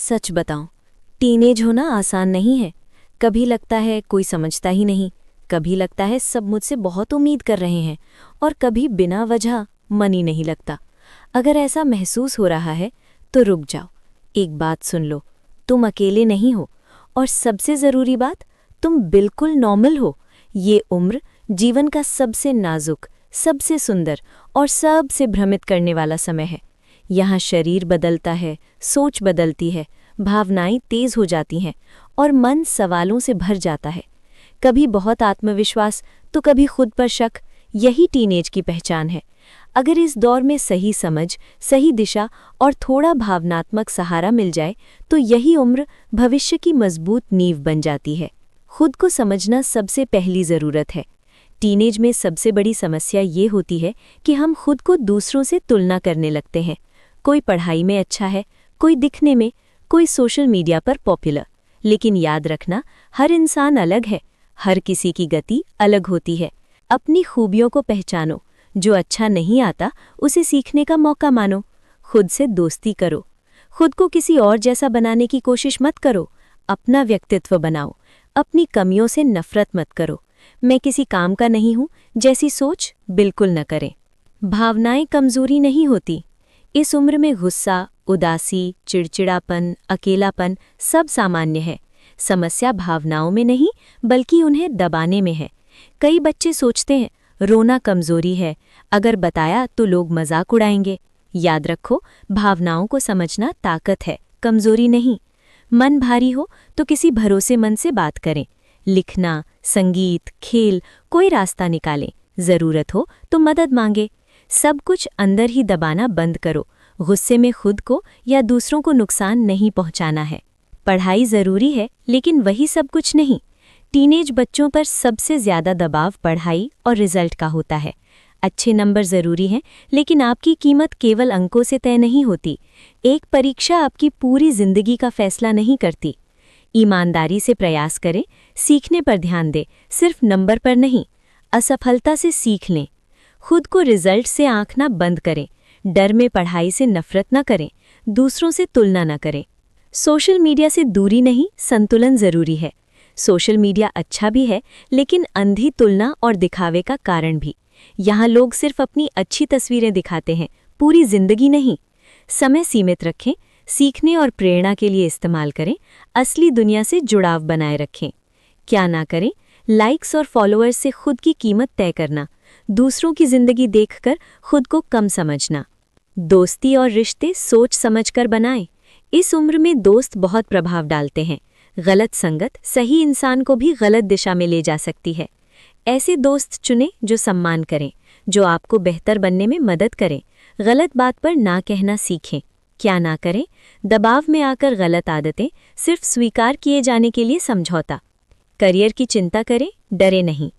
सच बताऊं, टीनेज होना आसान नहीं है। कभी लगता है कोई समझता ही नहीं, कभी लगता है सब मुझसे बहुत उम्मीद कर रहे हैं, और कभी बिना वजह मन ही नहीं लगता। अगर ऐसा महसूस हो रहा है तो रुक जाओ, एक बात सुन लो, तुम अकेले नहीं हो, और सबसे ज़रूरी बात, तुम बिल्कुल नॉर्मल हो। ये उम्र जीवन का सबसे नाजुक, सबसे सुंदर और सबसे भ्रमित करने वाला समय है। यहाँ शरीर बदलता है, सोच बदलती है, भावनाएं तेज हो जाती हैं और मन सवालों से भर जाता है। कभी बहुत आत्मविश्वास तो कभी खुद पर शक। यही टीनेज की पहचान है। अगर इस दौर में सही समझ, सही दिशा और थोड़ा भावनात्मक सहारा मिल जाए तो यही उम्र भविष्य की मजबूत नींव बन जाती है। खुद को समझना सबसे पहली ज़रूरत है। टीनेज में सबसे बड़ी समस्या ये होती है कि हम खुद को दूसरों से तुलना करने लगते हैं। कोई पढ़ाई में अच्छा है, कोई दिखने में, कोई सोशल मीडिया पर पॉपुलर। लेकिन याद रखना, हर इंसान अलग है, हर किसी की गति अलग होती है। अपनी खूबियों को पहचानो, जो अच्छा नहीं आता उसे सीखने का मौका मानो। खुद से दोस्ती करो, खुद को किसी और जैसा बनाने की कोशिश मत करो। अपना व्यक्तित्व बनाओ, अपनी कमियों से नफरत मत करो। मैं किसी काम का नहीं हूँ जैसी सोच बिल्कुल न करें। भावनाएं कमजोरी नहीं होती। इस उम्र में गुस्सा, उदासी, चिड़चिड़ापन, अकेलापन सब सामान्य है। समस्या भावनाओं में नहीं बल्कि उन्हें दबाने में है। कई बच्चे सोचते हैं रोना कमजोरी है, अगर बताया तो लोग मजाक उड़ाएंगे। याद रखो, भावनाओं को समझना ताकत है, कमजोरी नहीं। मन भारी हो तो किसी भरोसेमंद से बात करें। लिखना, संगीत, खेल, कोई रास्ता निकालें। ज़रूरत हो तो मदद मांगे। सब कुछ अंदर ही दबाना बंद करो। गुस्से में खुद को या दूसरों को नुकसान नहीं पहुंचाना है। पढ़ाई ज़रूरी है लेकिन वही सब कुछ नहीं। टीनेज बच्चों पर सबसे ज़्यादा दबाव पढ़ाई और रिजल्ट का होता है। अच्छे नंबर ज़रूरी हैं, लेकिन आपकी कीमत केवल अंकों से तय नहीं होती। एक परीक्षा आपकी पूरी ज़िंदगी का फैसला नहीं करती। ईमानदारी से प्रयास करें, सीखने पर ध्यान दें, सिर्फ नंबर पर नहीं। असफलता से सीख लें। खुद को रिजल्ट से आंकना बंद करें। डर में पढ़ाई से नफरत न करें, दूसरों से तुलना न करें। सोशल मीडिया से दूरी नहीं, संतुलन ज़रूरी है। सोशल मीडिया अच्छा भी है, लेकिन अंधी तुलना और दिखावे का कारण भी। यहाँ लोग सिर्फ अपनी अच्छी तस्वीरें दिखाते हैं, पूरी जिंदगी नहीं। समय सीमित रखें, सीखने और प्रेरणा के लिए इस्तेमाल करें, असली दुनिया से जुड़ाव बनाए रखें। क्या ना करें, लाइक्स और फॉलोअर्स से खुद की कीमत तय करना, दूसरों की जिंदगी देखकर खुद को कम समझना। दोस्ती और रिश्ते सोच समझकर बनाएं। इस उम्र में दोस्त बहुत प्रभाव डालते हैं। गलत संगत सही इंसान को भी गलत दिशा में ले जा सकती है। ऐसे दोस्त चुनें जो सम्मान करें, जो आपको बेहतर बनने में मदद करें। गलत बात पर ना कहना सीखें। क्या ना करें, दबाव में आकर गलत आदतें, सिर्फ स्वीकार किए जाने के लिए समझौता। करियर की चिंता करें, डरे नहीं।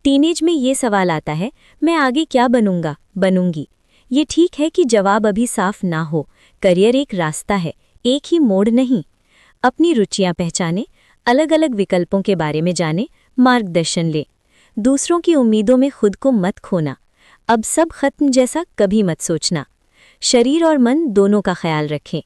टीनेज में ये सवाल आता है, मैं आगे क्या बनूंगा, बनूंगी। ये ठीक है कि जवाब अभी साफ ना हो। करियर एक रास्ता है, एक ही मोड़ नहीं। अपनी रुचियां पहचानें, अलग अलग विकल्पों के बारे में जानें, मार्गदर्शन लें। दूसरों की उम्मीदों में खुद को मत खोना। अब सब खत्म जैसा कभी मत सोचना। शरीर और मन दोनों का ख्याल रखें।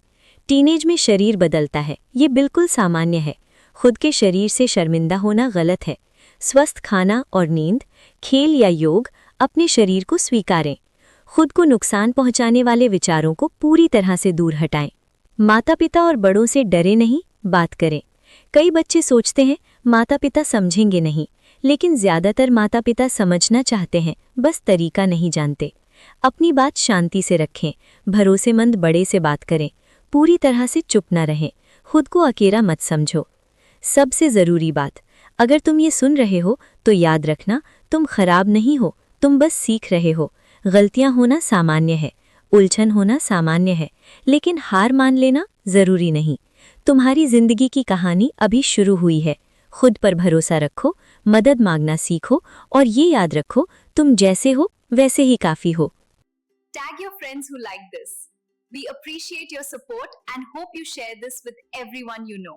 टीनेज में शरीर बदलता है, ये बिल्कुल सामान्य है। खुद के शरीर से शर्मिंदा होना गलत है। स्वस्थ खाना और नींद, खेल या योग, अपने शरीर को स्वीकारें। खुद को नुकसान पहुंचाने वाले विचारों को पूरी तरह से दूर हटाएं। माता पिता और बड़ों से डरे नहीं, बात करें। कई बच्चे सोचते हैं माता पिता समझेंगे नहीं, लेकिन ज़्यादातर माता पिता समझना चाहते हैं, बस तरीका नहीं जानते। अपनी बात शांति से रखें, भरोसेमंद बड़े से बात करें, पूरी तरह से चुप न रहें, खुद को अकेला मत समझो। सबसे ज़रूरी बात, अगर तुम ये सुन रहे हो तो याद रखना, तुम खराब नहीं हो, तुम बस सीख रहे हो। गलतियां होना सामान्य है, उलझन होना सामान्य है, लेकिन हार मान लेना ज़रूरी नहीं। तुम्हारी जिंदगी की कहानी अभी शुरू हुई है। खुद पर भरोसा रखो, मदद मांगना सीखो, और ये याद रखो, तुम जैसे हो वैसे ही काफ़ी हो। Tag your friends who like this. We appreciate your support and hope you share this with everyone you know.